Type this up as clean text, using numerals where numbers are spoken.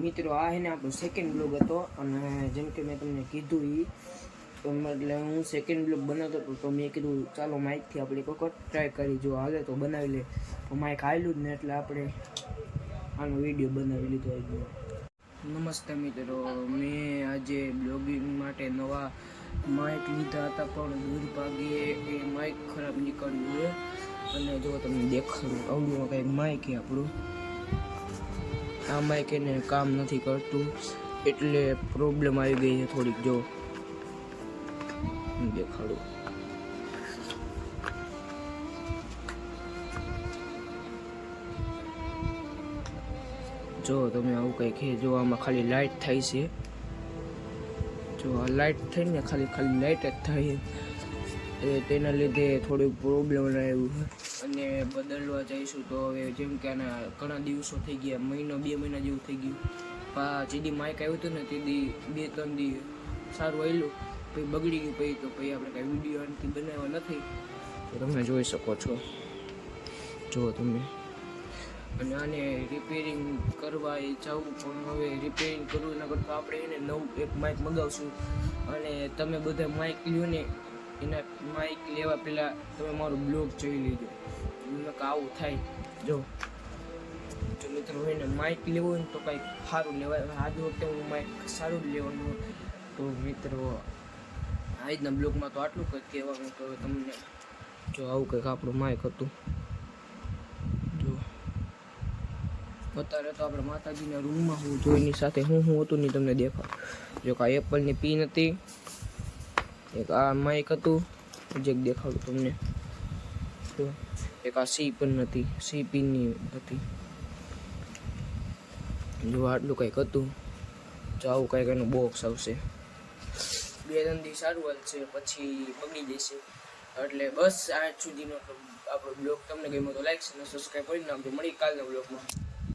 મિત્રો આ હે ને આપણો સેકન્ડ બ્લોગ હતો અને જેમ કે મેં તમને કીધું એટલે હું સેકન્ડ બ્લોગ બનાવતો હતો તો મેં કીધું ચાલો માઇકથી આપણે એક વખત ટ્રાય કરી જો હાલે તો બનાવી લે તો માઇક હાલ્યું જ ને એટલે આપણે આનો વિડીયો બનાવી લીધો આજનો. નમસ્તે મિત્રો, મેં આજે બ્લોગિંગ માટે નવા માઇક લીધા હતા પણ દુર્ભાગ્યે એ માઇક ખરાબ નીકળ્યું છે અને જો તમને દેખાડું આવડું કંઈક માઇક છે આપણું. આ માઇક એને કામ નથી કરતું એટલે પ્રોબ્લેમ આવી ગઈ છે થોડીક. જો દેખાડું, જો તમે આવું કંઈક છે. જો આમાં ખાલી લાઇટ થાય છે, જો આ લાઇટ થઈને ખાલી લાઇટ જ થાય તેના લીધે થોડુંક પ્રોબ્લેમ આવ્યું છે અને બદલવા જઈશું તો હવે જેમ કે આના ઘણા દિવસો થઈ ગયા, મહિનો 2 મહિના જેવું થઈ ગયું. જેથી માઇક આવ્યું હતું ને તેથી 2-3 દી સારું આવેલું પછી બગડી ગયું પછી તો પછી આપણે કાંઈ વિડીયો આનાથી બનાવવા નથી તો તમે જોઈ શકો છો. જો તમે અને આને રિપેરિંગ કરવા એ જવું પણ હવે રિપેરિંગ કરવું એના કરતાં આપણે એને નવું એક માઇક મગાવશું. અને તમે બધા માઇક લ્યો ને એના માઇક લેવા પહેલાં તમે મારો બ્લોગ જોઈ લેજો. આવું થાય જો મિત્રો એને માઇક લેવું હોય ને તો કંઈક સારું લેવાય. આજ વખતે હું માઇક સારું જ લેવાનું. તો મિત્રો આજના બ્લોગમાં તો આટલું કંઈક કહેવાનું. તો તમને જો આવું કંઈક આપણું માઇક હતું. જો અત્યારે તો આપણે માતાજીના રૂમમાં હું જો એની સાથે હું હતું નહીં તમને દેખાડ. જો કે એપલની પિન હતી, એક આ માઇક હતું, જે દેખાડું તમને. જો એક આ સી પણ નથી, સી પિનની હતી. જો આટલું કંઈક હતું. જો આવું કંઈક એનું બોક્સ આવશે. 2-3 દી સારું હાલશે પછી બગડી જશે. એટલે બસ આજ સુધીનો આપણો બ્લોગ તમને ગમ્યો તો લાઈક અને સબસ્ક્રાઈબ કરી નાખજો. મળી કાલના બ્લોગમાં.